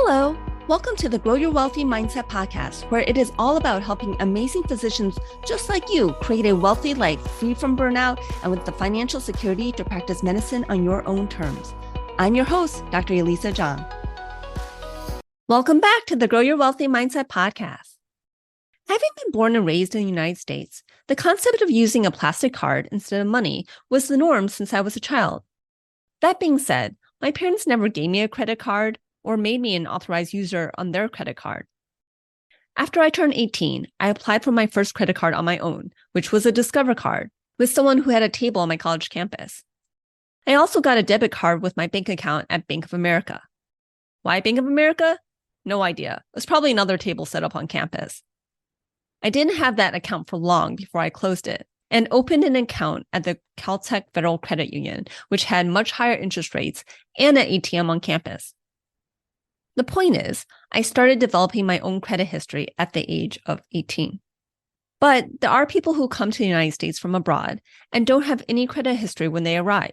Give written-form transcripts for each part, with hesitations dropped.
Hello, welcome to the Grow Your Wealthy Mindset podcast, where it is all about helping amazing physicians just like you create a wealthy life free from burnout and with the financial security to practice medicine on your own terms. I'm your host, Dr. Elisa Chiang. Welcome back to the Grow Your Wealthy Mindset podcast. Having been born and raised in the United States, the concept of using a plastic card instead of money was the norm since I was a child. That being said, my parents never gave me a credit card or made me an authorized user on their credit card. After I turned 18, I applied for my first credit card on my own, which was a Discover card, with someone who had a table on my college campus. I also got a debit card with my bank account at Bank of America. Why Bank of America? No idea. It was probably another table set up on campus. I didn't have that account for long before I closed it and opened an account at the Caltech Federal Credit Union, which had much higher interest rates and an ATM on campus. The point is, I started developing my own credit history at the age of 18. But there are people who come to the United States from abroad and don't have any credit history when they arrive.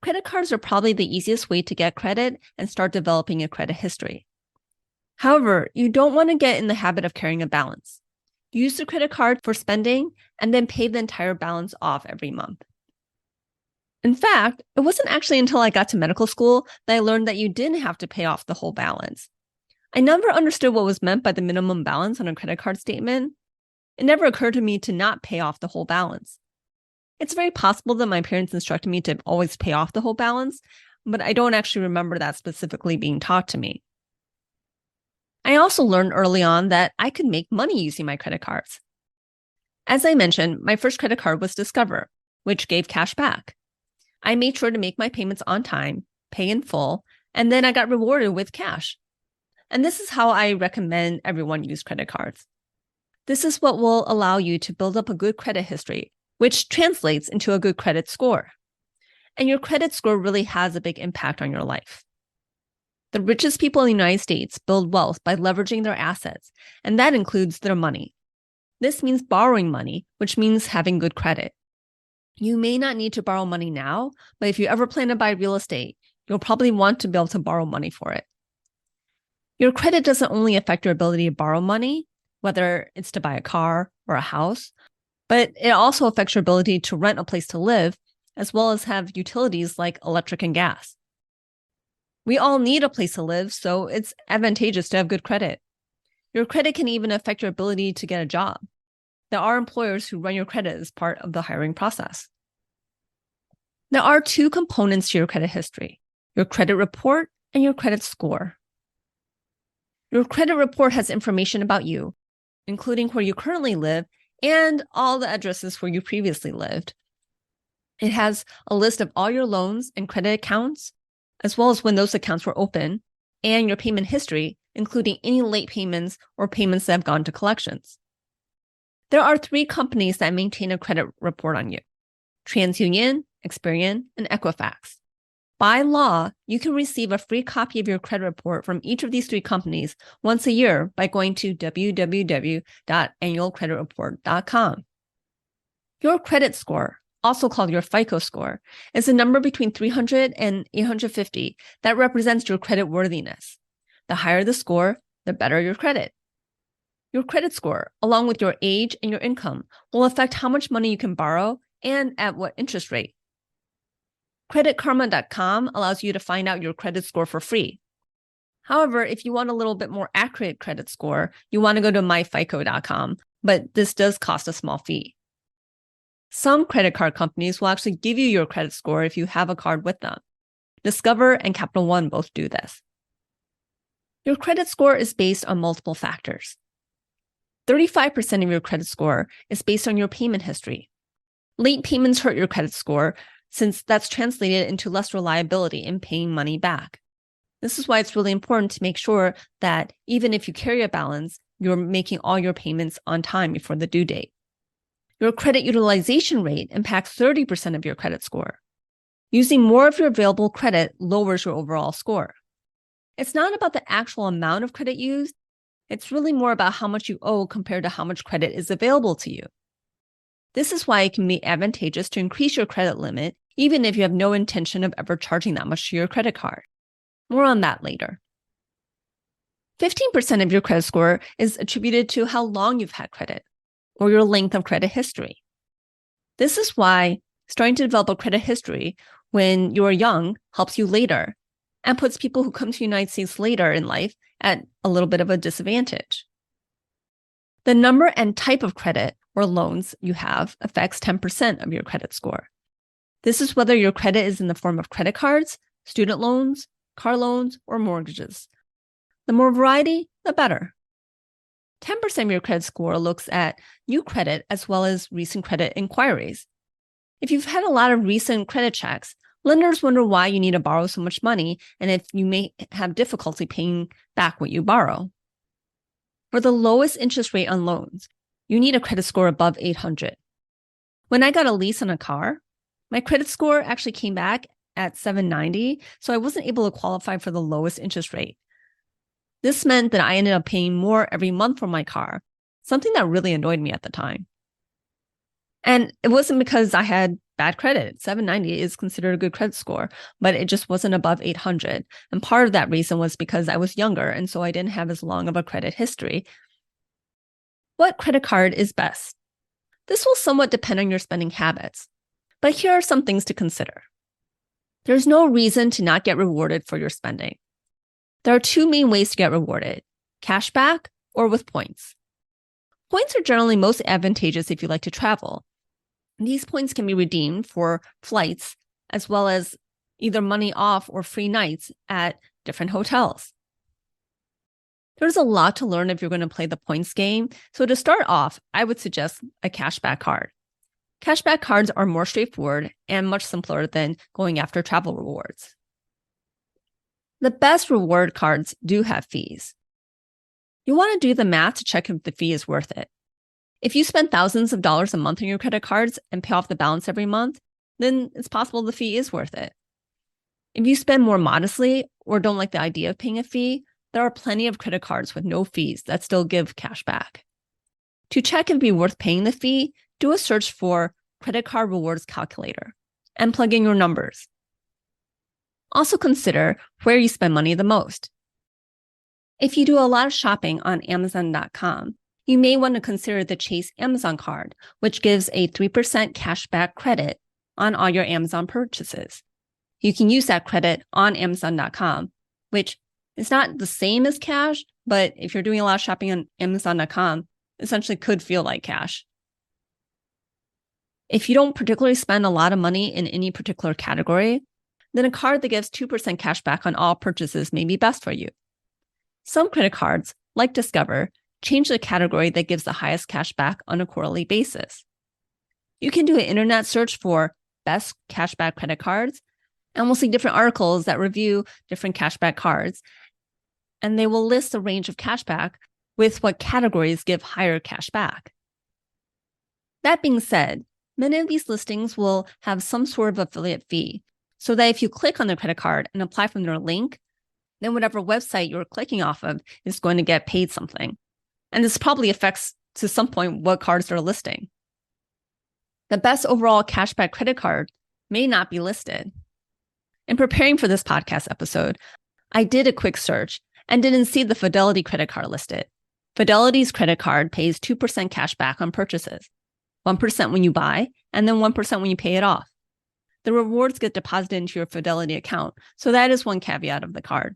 Credit cards are probably the easiest way to get credit and start developing a credit history. However, you don't want to get in the habit of carrying a balance. Use the credit card for spending and then pay the entire balance off every month. In fact, it wasn't actually until I got to medical school that I learned that you didn't have to pay off the whole balance. I never understood what was meant by the minimum balance on a credit card statement. It never occurred to me to not pay off the whole balance. It's very possible that my parents instructed me to always pay off the whole balance, but I don't actually remember that specifically being taught to me. I also learned early on that I could make money using my credit cards. As I mentioned, my first credit card was Discover, which gave cash back. I made sure to make my payments on time, pay in full, and then I got rewarded with cash. And this is how I recommend everyone use credit cards. This is what will allow you to build up a good credit history, which translates into a good credit score. And your credit score really has a big impact on your life. The richest people in the United States build wealth by leveraging their assets, and that includes their money. This means borrowing money, which means having good credit. You may not need to borrow money now, but if you ever plan to buy real estate, you'll probably want to be able to borrow money for it. Your credit doesn't only affect your ability to borrow money, whether it's to buy a car or a house, but it also affects your ability to rent a place to live, as well as have utilities like electric and gas. We all need a place to live, so it's advantageous to have good credit. Your credit can even affect your ability to get a job. There are employers who run your credit as part of the hiring process. There are two components to your credit history, your credit report and your credit score. Your credit report has information about you, including where you currently live and all the addresses where you previously lived. It has a list of all your loans and credit accounts, as well as when those accounts were open, and your payment history, including any late payments or payments that have gone to collections. There are 3 companies that maintain a credit report on you: TransUnion, Experian, and Equifax. By law, you can receive a free copy of your credit report from each of these 3 companies once a year by going to www.annualcreditreport.com. Your credit score, also called your FICO score, is a number between 300 and 850 that represents your credit worthiness. The higher the score, the better your credit. Your credit score, along with your age and your income, will affect how much money you can borrow and at what interest rate. CreditKarma.com allows you to find out your credit score for free. However, if you want a little bit more accurate credit score, you want to go to myfico.com, but this does cost a small fee. Some credit card companies will actually give you your credit score if you have a card with them. Discover and Capital One both do this. Your credit score is based on multiple factors. 35% of your credit score is based on your payment history. Late payments hurt your credit score since that's translated into less reliability in paying money back. This is why it's really important to make sure that even if you carry a balance, you're making all your payments on time before the due date. Your credit utilization rate impacts 30% of your credit score. Using more of your available credit lowers your overall score. It's not about the actual amount of credit used. It's really more about how much you owe compared to how much credit is available to you. This is why it can be advantageous to increase your credit limit, even if you have no intention of ever charging that much to your credit card. More on that later. 15% of your credit score is attributed to how long you've had credit or your length of credit history. This is why starting to develop a credit history when you are young helps you later and puts people who come to the United States later in life at a little bit of a disadvantage. The number and type of credit or loans you have affects 10% of your credit score. This is whether your credit is in the form of credit cards, student loans, car loans, or mortgages. The more variety, the better. 10% of your credit score looks at new credit as well as recent credit inquiries. If you've had a lot of recent credit checks, lenders wonder why you need to borrow so much money and if you may have difficulty paying back what you borrow. For the lowest interest rate on loans, you need a credit score above 800. When I got a lease on a car, my credit score actually came back at 790, so I wasn't able to qualify for the lowest interest rate. This meant that I ended up paying more every month for my car, something that really annoyed me at the time. And it wasn't because I had bad credit. 790 is considered a good credit score, but it just wasn't above 800. And part of that reason was because I was younger, and so I didn't have as long of a credit history. What credit card is best? This will somewhat depend on your spending habits, but here are some things to consider. There's no reason to not get rewarded for your spending. There are two main ways to get rewarded: cash back or with points. Points are generally most advantageous if you like to travel. These points can be redeemed for flights as well as either money off or free nights at different hotels. There's a lot to learn if you're going to play the points game, so to start off, I would suggest a cashback card. Cashback cards are more straightforward and much simpler than going after travel rewards. The best reward cards do have fees. You want to do the math to check if the fee is worth it. If you spend thousands of dollars a month on your credit cards and pay off the balance every month, then it's possible the fee is worth it. If you spend more modestly or don't like the idea of paying a fee, there are plenty of credit cards with no fees that still give cash back. To check if it'd be worth paying the fee, do a search for credit card rewards calculator and plug in your numbers. Also consider where you spend money the most. If you do a lot of shopping on Amazon.com, you may want to consider the Chase Amazon card, which gives a 3% cashback credit on all your Amazon purchases. You can use that credit on Amazon.com, which is not the same as cash, but if you're doing a lot of shopping on Amazon.com, essentially could feel like cash. If you don't particularly spend a lot of money in any particular category, then a card that gives 2% cash back on all purchases may be best for you. Some credit cards, like Discover, change the category that gives the highest cash back on a quarterly basis. You can do an internet search for best cashback credit cards, and we'll see different articles that review different cashback cards, and they will list a range of cashback with what categories give higher cash back. That being said, many of these listings will have some sort of affiliate fee, so that if you click on the credit card and apply from their link, then whatever website you're clicking off of is going to get paid something. And this probably affects, to some point, what cards they're listing. The best overall cashback credit card may not be listed. In preparing for this podcast episode, I did a quick search and didn't see the Fidelity credit card listed. Fidelity's credit card pays 2% cash back on purchases, 1% when you buy, and then 1% when you pay it off. The rewards get deposited into your Fidelity account, so that is one caveat of the card.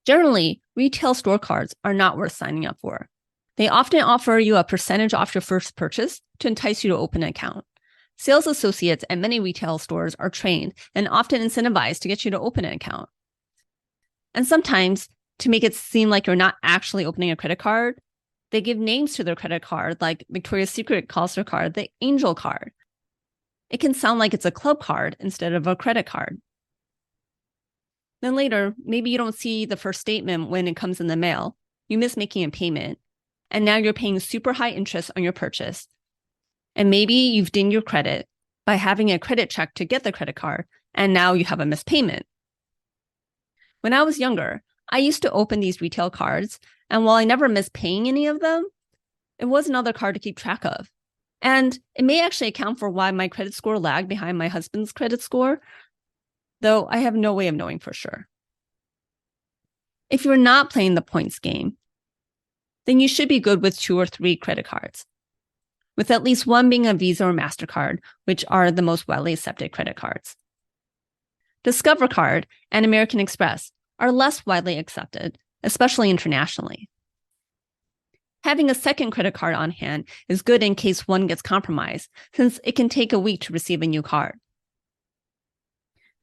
Generally, retail store cards are not worth signing up for. They often offer you a percentage off your first purchase to entice you to open an account. Sales associates at many retail stores are trained and often incentivized to get you to open an account. And sometimes, to make it seem like you're not actually opening a credit card, they give names to their credit card, like Victoria's Secret calls their card the Angel card. It can sound like it's a club card instead of a credit card. Then later, maybe you don't see the first statement when it comes in the mail. You miss making a payment, and now you're paying super high interest on your purchase. And maybe you've dinged your credit by having a credit check to get the credit card, and now you have a missed payment. When I was younger, I used to open these retail cards, and while I never missed paying any of them, it was another card to keep track of. And it may actually account for why my credit score lagged behind my husband's credit score, though I have no way of knowing for sure. If you're not playing the points game, then you should be good with 2 or 3 credit cards, with at least one being a Visa or MasterCard, which are the most widely accepted credit cards. Discover Card and American Express are less widely accepted, especially internationally. Having a second credit card on hand is good in case one gets compromised, since it can take a week to receive a new card.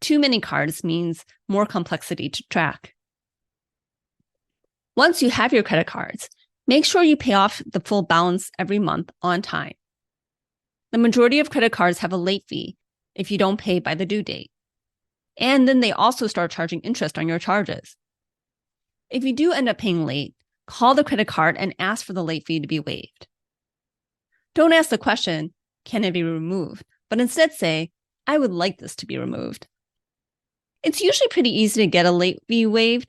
Too many cards means more complexity to track. Once you have your credit cards, make sure you pay off the full balance every month on time. The majority of credit cards have a late fee if you don't pay by the due date. And then they also start charging interest on your charges. If you do end up paying late, call the credit card and ask for the late fee to be waived. Don't ask the question, can it be removed? But instead say, I would like this to be removed. It's usually pretty easy to get a late fee waived,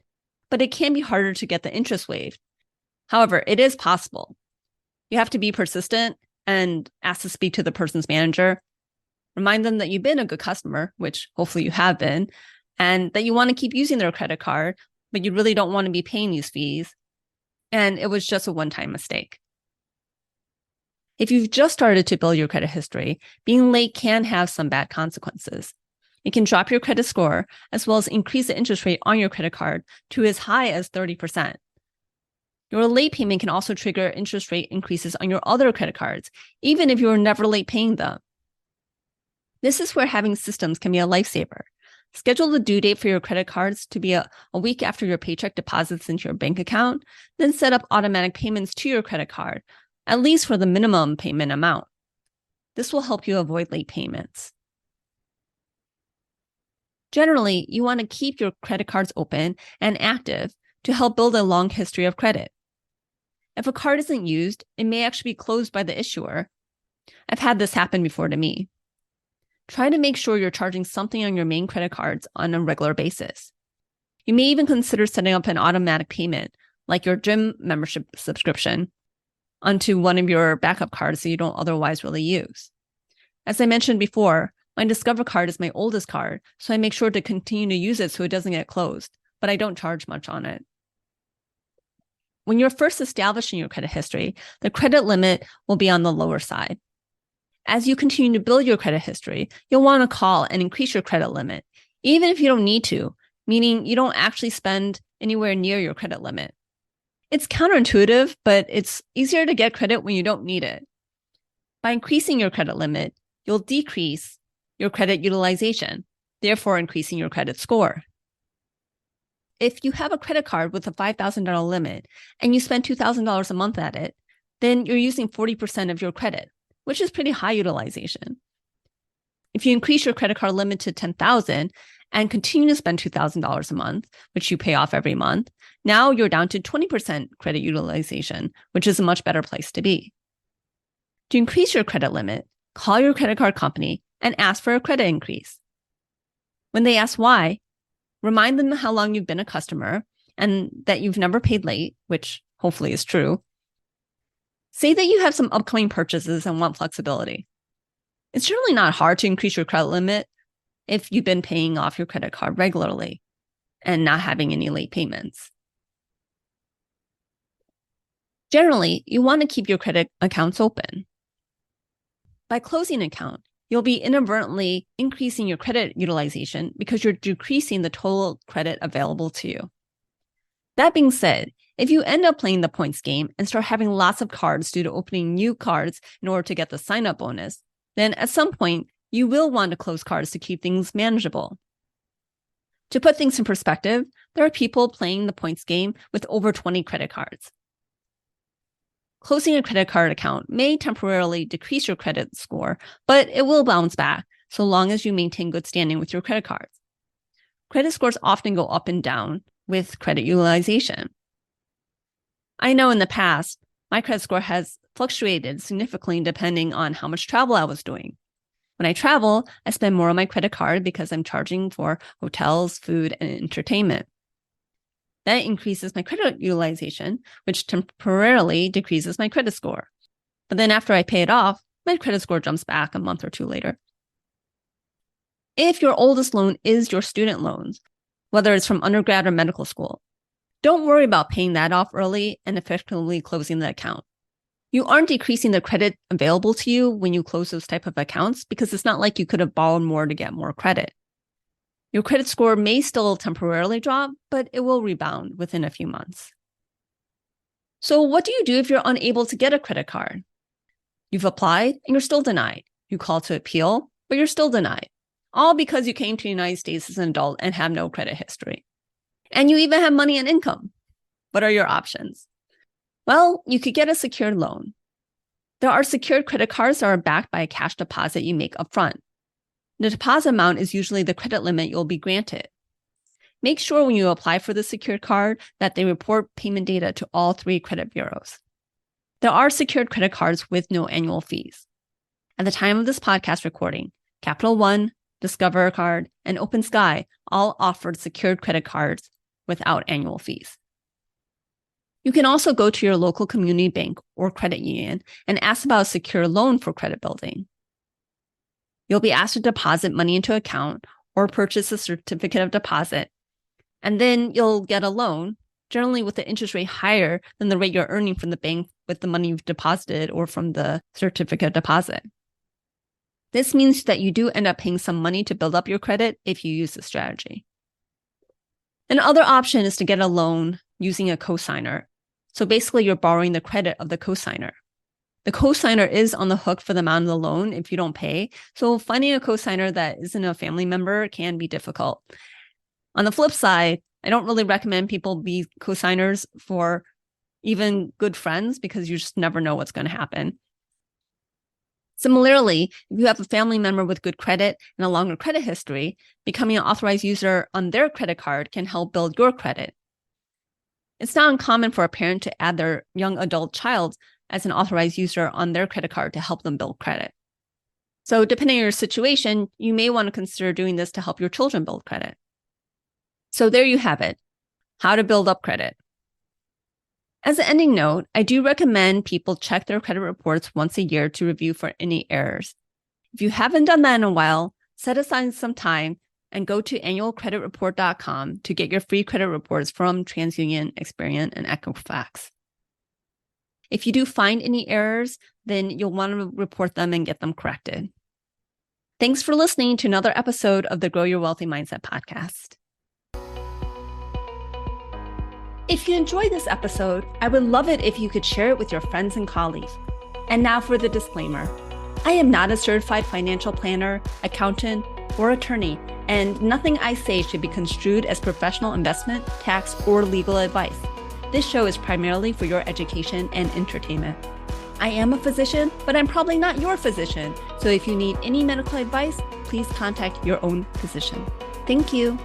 but it can be harder to get the interest waived. However, it is possible. You have to be persistent and ask to speak to the person's manager. Remind them that you've been a good customer, which hopefully you have been, and that you want to keep using their credit card, but you really don't want to be paying these fees. And it was just a one-time mistake. If you've just started to build your credit history, being late can have some bad consequences. It can drop your credit score, as well as increase the interest rate on your credit card to as high as 30%. Your late payment can also trigger interest rate increases on your other credit cards, even if you were never late paying them. This is where having systems can be a lifesaver. Schedule the due date for your credit cards to be a week after your paycheck deposits into your bank account, then set up automatic payments to your credit card, at least for the minimum payment amount. This will help you avoid late payments. Generally, you want to keep your credit cards open and active to help build a long history of credit. If a card isn't used, it may actually be closed by the issuer. I've had this happen before to me. Try to make sure you're charging something on your main credit cards on a regular basis. You may even consider setting up an automatic payment, like your gym membership subscription, onto one of your backup cards that you don't otherwise really use. As I mentioned before, my Discover card is my oldest card, so I make sure to continue to use it so it doesn't get closed, but I don't charge much on it. When you're first establishing your credit history, the credit limit will be on the lower side. As you continue to build your credit history, you'll want to call and increase your credit limit, even if you don't need to, meaning you don't actually spend anywhere near your credit limit. It's counterintuitive, but it's easier to get credit when you don't need it. By increasing your credit limit, you'll decrease your credit utilization, therefore increasing your credit score. If you have a credit card with a $5,000 limit and you spend $2,000 a month at it, then you're using 40% of your credit, which is pretty high utilization. If you increase your credit card limit to $10,000 and continue to spend $2,000 a month, which you pay off every month, now you're down to 20% credit utilization, which is a much better place to be. To increase your credit limit, call your credit card company and ask for a credit increase. When they ask why, remind them how long you've been a customer and that you've never paid late, which hopefully is true. Say that you have some upcoming purchases and want flexibility. It's generally not hard to increase your credit limit if you've been paying off your credit card regularly and not having any late payments. Generally, you want to keep your credit accounts open. By closing an account, you'll be inadvertently increasing your credit utilization because you're decreasing the total credit available to you. That being said, if you end up playing the points game and start having lots of cards due to opening new cards in order to get the sign-up bonus, then at some point, you will want to close cards to keep things manageable. To put things in perspective, there are people playing the points game with over 20 credit cards. Closing a credit card account may temporarily decrease your credit score, but it will bounce back so long as you maintain good standing with your credit cards. Credit scores often go up and down with credit utilization. I know in the past, my credit score has fluctuated significantly depending on how much travel I was doing. When I travel, I spend more on my credit card because I'm charging for hotels, food, and entertainment. That increases my credit utilization, which temporarily decreases my credit score. But then after I pay it off, my credit score jumps back a month or two later. If your oldest loan is your student loans, whether it's from undergrad or medical school, Don't worry about paying that off early and effectively closing the account. You aren't decreasing the credit available to you when you close those type of accounts because it's not like you could have borrowed more to get more credit. Your credit score may still temporarily drop, but it will rebound within a few months. So what do you do if you're unable to get a credit card? You've applied and you're still denied. You call to appeal, but you're still denied. All because you came to the United States as an adult and have no credit history. And you even have money and income. What are your options? Well, you could get a secured loan. There are secured credit cards that are backed by a cash deposit you make upfront. The deposit amount is usually the credit limit you'll be granted. Make sure when you apply for the secured card that they report payment data to all 3 credit bureaus. There are secured credit cards with no annual fees. At the time of this podcast recording, Capital One, Discover Card, and Open Sky all offered secured credit cards without annual fees. You can also go to your local community bank or credit union and ask about a secure loan for credit building. You'll be asked to deposit money into an account or purchase a certificate of deposit, and then you'll get a loan, generally with the interest rate higher than the rate you're earning from the bank with the money you've deposited or from the certificate of deposit. This means that you do end up paying some money to build up your credit if you use this strategy. Another option is to get a loan using a cosigner. So basically, you're borrowing the credit of the cosigner. The cosigner is on the hook for the amount of the loan if you don't pay. So finding a cosigner that isn't a family member can be difficult. On the flip side, I don't really recommend people be cosigners for even good friends because you just never know what's going to happen. Similarly, if you have a family member with good credit and a longer credit history, becoming an authorized user on their credit card can help build your credit. It's not uncommon for a parent to add their young adult child as an authorized user on their credit card to help them build credit. So depending on your situation, you may want to consider doing this to help your children build credit. So there you have it, how to build up credit. As an ending note, I do recommend people check their credit reports once a year to review for any errors. If you haven't done that in a while, set aside some time and go to annualcreditreport.com to get your free credit reports from TransUnion, Experian, and Equifax. If you do find any errors, then you'll want to report them and get them corrected. Thanks for listening to another episode of the Grow Your Wealthy Mindset podcast. If you enjoyed this episode, I would love it if you could share it with your friends and colleagues. And now for the disclaimer. I am not a certified financial planner, accountant, or attorney, and nothing I say should be construed as professional investment, tax, or legal advice. This show is primarily for your education and entertainment. I am a physician, but I'm probably not your physician. So if you need any medical advice, please contact your own physician. Thank you.